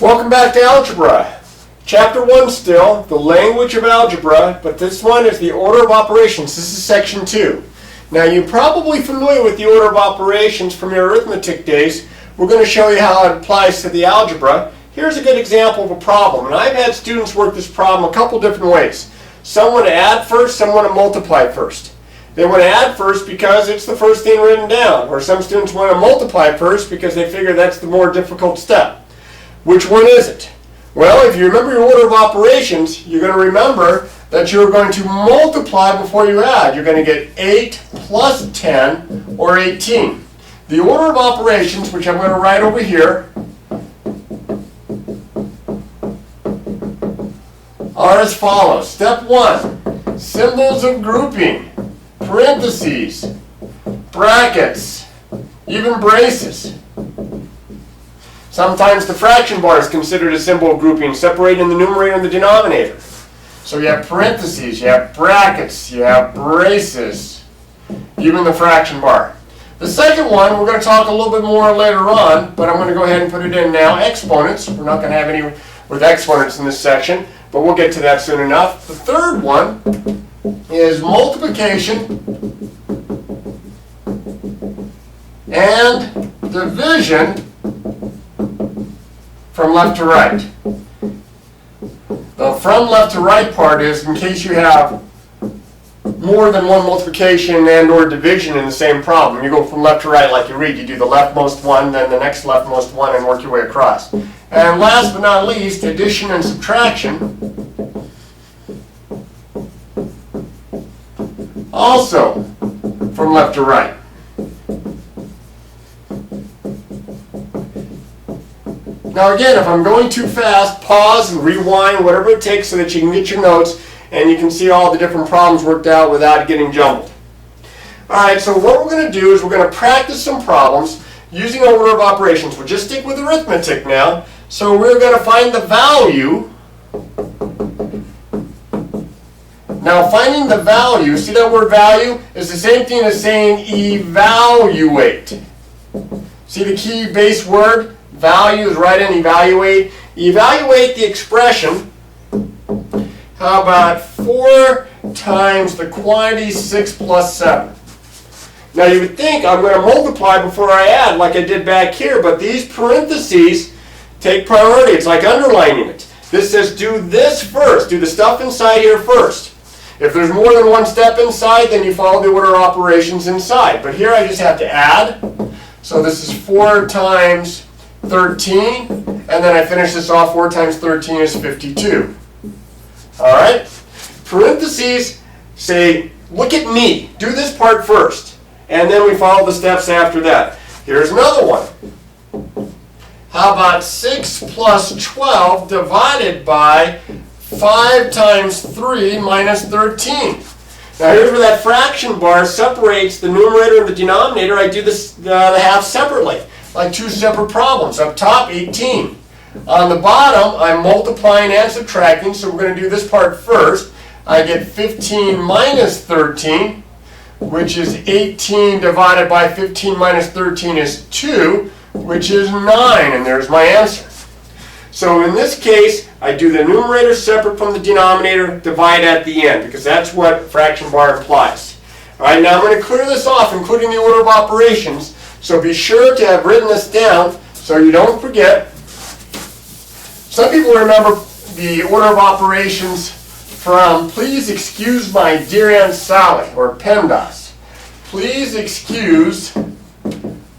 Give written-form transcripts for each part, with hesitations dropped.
Welcome back to Algebra. Chapter 1 still, the language of algebra, but this one is the order of operations. This is section 2. Now you're probably familiar with the order of operations from your arithmetic days. We're going to show you how it applies to the algebra. Here's a good example of a problem, and I've had students work this problem a couple different ways. Some want to add first, some want to multiply first. They want to add first because it's the first thing written down, or some students want to multiply first because they figure that's the more difficult step. Which one is it? Well, if you remember your order of operations, you're going to remember that you're going to multiply before you add. You're going to get 8 plus 10, or 18. The order of operations, which I'm going to write over here, are as follows. Step 1, symbols of grouping, parentheses, brackets, even braces. Sometimes the fraction bar is considered a symbol of grouping, separating the numerator and the denominator. So you have parentheses, you have brackets, you have braces, even the fraction bar. The second one, we're going to talk a little bit more later on, but I'm going to go ahead and put it in now. Exponents. We're not going to have any with exponents in this section, but we'll get to that soon enough. The third one is multiplication and division from left to right. The from left to right part is in case you have more than one multiplication and or division in the same problem. You go from left to right like you read. You do the leftmost one, then the next leftmost one, and work your way across. And last but not least, addition and subtraction. Also from left to right. Now again, if I'm going too fast, pause and rewind, whatever it takes so that you can get your notes and you can see all the different problems worked out without getting jumbled. Alright, so what we're going to do is we're going to practice some problems using our order of operations. We'll just stick with arithmetic now. So we're going to find the value. Now finding the value, see that word value is the same thing as saying evaluate. See the key base word? Value is right in evaluate. Evaluate the expression. How about 4 times the quantity 6 plus 7? Now you would think I'm going to multiply before I add like I did back here, but these parentheses take priority. It's like underlining it. This says do this first. Do the stuff inside here first. If there's more than one step inside, then you follow the order of operations inside. But here I just have to add. So this is 4 times 13, and then I finish this off. 4 times 13 is 52. Alright? Parentheses say, look at me. Do this part first. And then we follow the steps after that. Here's another one. How about 6 plus 12 divided by 5 times 3 minus 13? Now here's where that fraction bar separates the numerator and the denominator. I do this the half separately, like two separate problems. Up top, 18. On the bottom, I'm multiplying and subtracting, so we're going to do this part first. I get 15 minus 13, which is 18 divided by 15 minus 13 is 2, which is 9, and there's my answer. So in this case, I do the numerator separate from the denominator, divide at the end, because that's what fraction bar implies. All right, now I'm going to clear this off, including the order of operations. So be sure to have written this down so you don't forget. Some people remember the order of operations from please excuse my dear Aunt Sally, or PEMDAS. Please excuse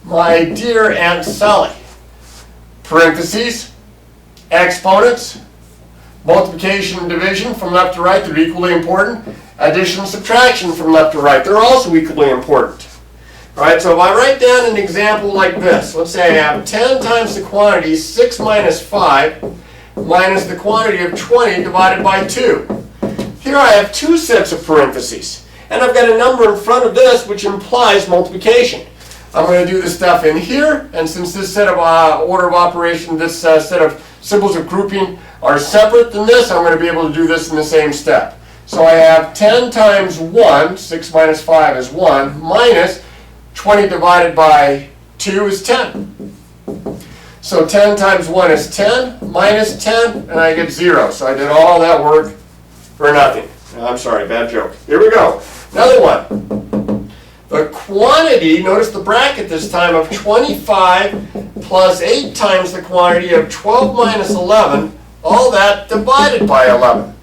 my dear Aunt Sally. Parentheses, exponents, multiplication and division from left to right, they're equally important. Addition and subtraction from left to right, they're also equally important. Alright, so if I write down an example like this, let's say I have 10 times the quantity 6 minus 5 minus the quantity of 20 divided by 2. Here I have two sets of parentheses, and I've got a number in front of this which implies multiplication. I'm going to do this stuff in here, and since this set of order of operation, this set of symbols of grouping are separate than this, I'm going to be able to do this in the same step. So I have 10 times 1, 6 minus 5 is 1, minus 20 divided by 2 is 10. So 10 times 1 is 10, minus 10, and I get 0. So I did all that work for nothing. I'm sorry, bad joke. Here we go. Another one. The quantity, notice the bracket this time, of 25 plus 8 times the quantity of 12 minus 11, all that divided by 11.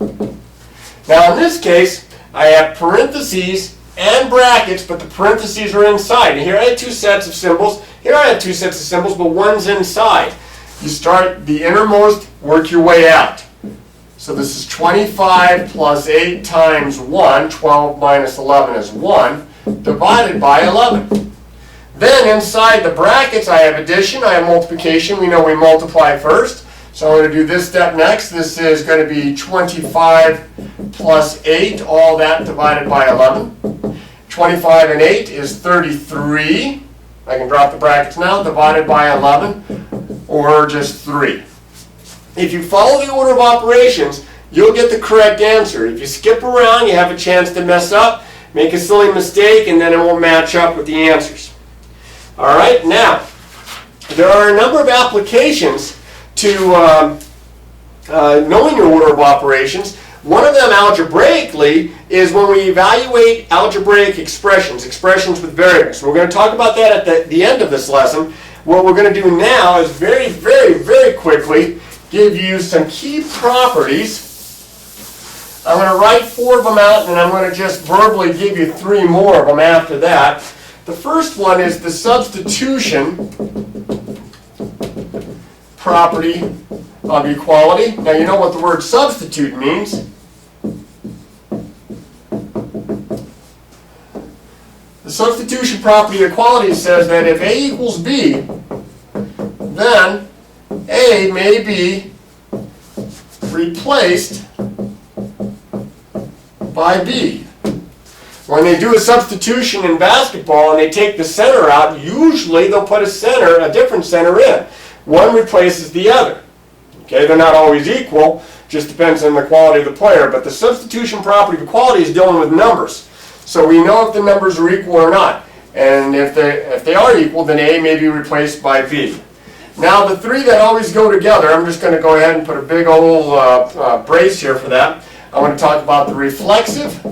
Now in this case, I have parentheses and brackets, but the parentheses are inside. And here I had two sets of symbols. Here I had two sets of symbols, but one's inside. You start the innermost, work your way out. So this is 25 plus 8 times 1, 12 minus 11 is 1, divided by 11. Then inside the brackets I have addition, I have multiplication. We know we multiply first. So I'm going to do this step next. This is going to be 25 plus 8, all that divided by 11. 25 and 8 is 33. I can drop the brackets now, divided by 11, or just 3. If you follow the order of operations, you'll get the correct answer. If you skip around, you have a chance to mess up, make a silly mistake, and then it won't match up with the answers. All right, now, there are a number of applications to knowing your order of operations. One of them, algebraically, is when we evaluate algebraic expressions, expressions with variables. We're going to talk about that at the end of this lesson. What we're going to do now is very, very, very quickly give you some key properties. I'm going to write 4 of them out, and then I'm going to just verbally give you 3 more of them after that. The first one is the substitution property of equality. Now you know what the word substitute means. The substitution property of equality says that if A equals B, then A may be replaced by B. When they do a substitution in basketball and they take the center out, usually they'll put a different center in. One replaces the other. Okay, they're not always equal, just depends on the quality of the player, but the substitution property of equality is dealing with numbers. So we know if the numbers are equal or not. And if they are equal, then A may be replaced by B. Now the 3 that always go together, I'm just going to go ahead and put a big old brace here for that. I want to talk about the reflexive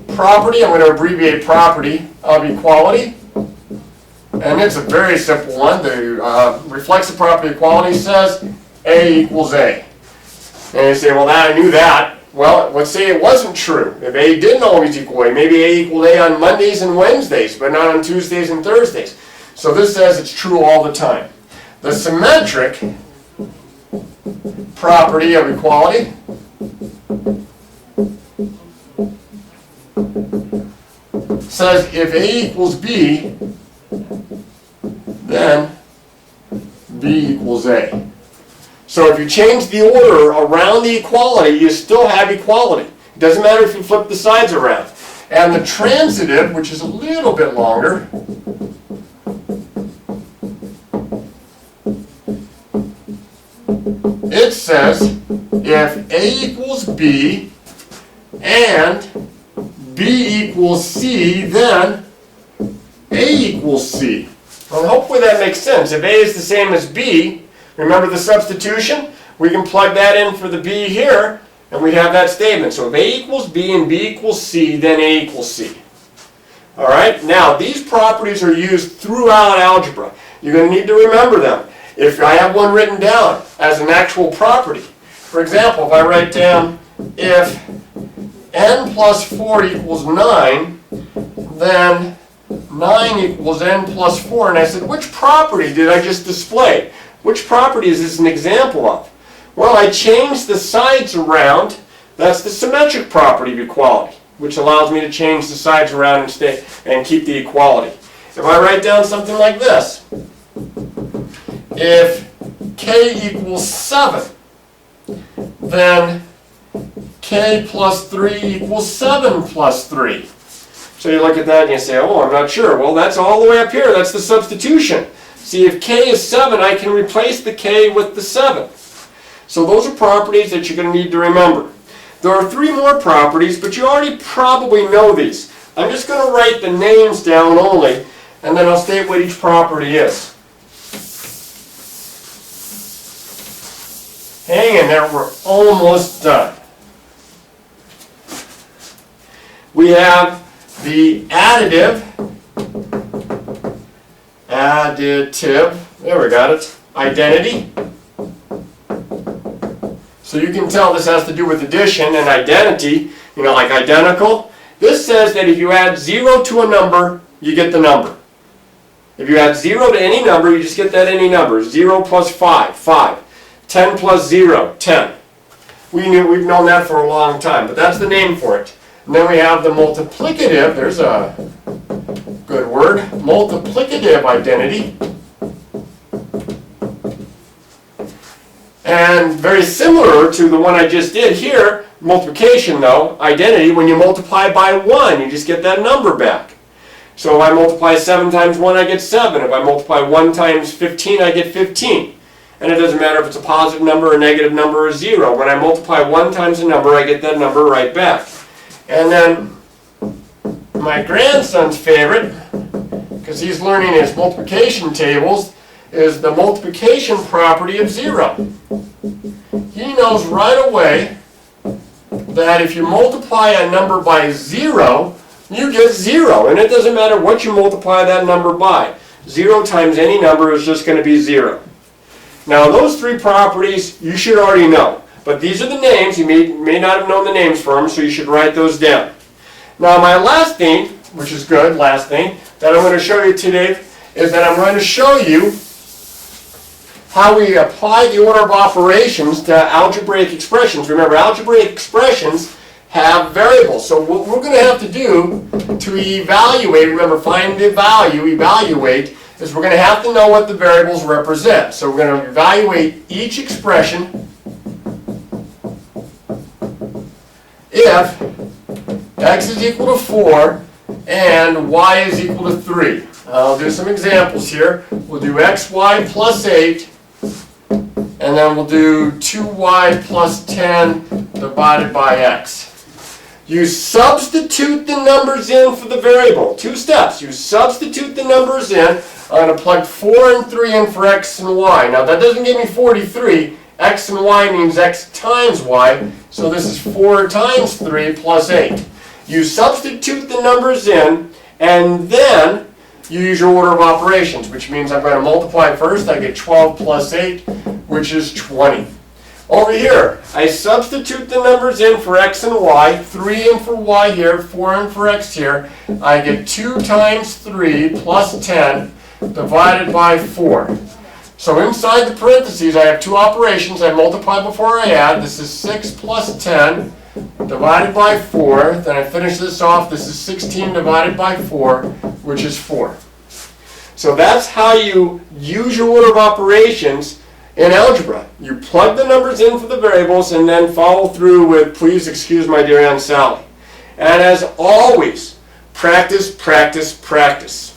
property. I'm going to abbreviate property of equality. And it's a very simple one. The reflexive property of equality says A equals A. And you say, well, I knew that. Well, let's say it wasn't true. If A didn't always equal A, maybe A equaled A on Mondays and Wednesdays, but not on Tuesdays and Thursdays. So this says it's true all the time. The symmetric property of equality says if A equals B, then B equals A. So if you change the order around the equality, you still have equality. It doesn't matter if you flip the sides around. And the transitive, which is a little bit longer, it says if A equals B and B equals C, then A equals C. Well, hopefully that makes sense. If A is the same as B, remember the substitution? We can plug that in for the B here, and we have that statement. So if A equals B and B equals C, then A equals C. All right? Now, these properties are used throughout algebra. You're going to need to remember them. If I have one written down as an actual property, for example, if I write down if n plus 4 equals 9, then 9 equals n plus 4. And I said, which property did I just display? Which property is this an example of? Well, I changed the sides around. That's the symmetric property of equality, which allows me to change the sides around and keep the equality. If I write down something like this, if k equals 7, then k plus 3 equals 7 plus 3. So you look at that and you say, oh, I'm not sure. Well, that's all the way up here. That's the substitution. See, if k is 7, I can replace the k with the 7. So those are properties that you're going to need to remember. There are 3 more properties, but you already probably know these. I'm just going to write the names down only, and then I'll state what each property is. Hang in there, we're almost done. We have the additive, there we got it, identity. So you can tell this has to do with addition and identity, you know, like identical. This says that if you add 0 to a number, you get the number. If you add 0 to any number, you just get that any number. 0 plus 5, 5. 10 plus 0, 10. We've known that for a long time, but that's the name for it. And then we have the multiplicative, there's a good word, multiplicative identity. And very similar to the one I just did here, multiplication though, identity, when you multiply by 1, you just get that number back. So if I multiply 7 times 1, I get 7. If I multiply 1 times 15, I get 15. And it doesn't matter if it's a positive number, a negative number, or 0. When I multiply 1 times a number, I get that number right back. And then my grandson's favorite, because he's learning his multiplication tables, is the multiplication property of 0. He knows right away that if you multiply a number by 0, you get 0. And it doesn't matter what you multiply that number by. 0 times any number is just going to be 0. Now those three properties you should already know. But these are the names. You may not have known the names for them, so you should write those down. Now my last thing, which is good, last thing, that I'm going to show you today is that I'm going to show you how we apply the order of operations to algebraic expressions. Remember, algebraic expressions have variables. So what we're going to have to do to evaluate, remember, find the value, evaluate, is we're going to have to know what the variables represent. So we're going to evaluate each expression if x is equal to 4 and y is equal to 3. I'll do some examples here. We'll do xy plus 8, and then we'll do 2y plus 10 divided by x. You substitute the numbers in for the variable. 2 steps. You substitute the numbers in. I'm going to plug 4 and 3 in for x and y. Now that doesn't give me 43. X and y means x times y. So this is 4 times 3 plus 8. You substitute the numbers in, and then you use your order of operations, which means I'm going to multiply first. I get 12 plus 8, which is 20. Over here, I substitute the numbers in for x and y, 3 in for y here, 4 in for x here. I get 2 times 3 plus 10 divided by 4. So inside the parentheses, I have 2 operations. I multiply before I add. This is 6 plus 10 divided by 4. Then I finish this off. This is 16 divided by 4, which is 4. So that's how you use your order of operations in algebra. You plug the numbers in for the variables and then follow through with, please excuse my dear Aunt Sally. And as always, practice, practice, practice.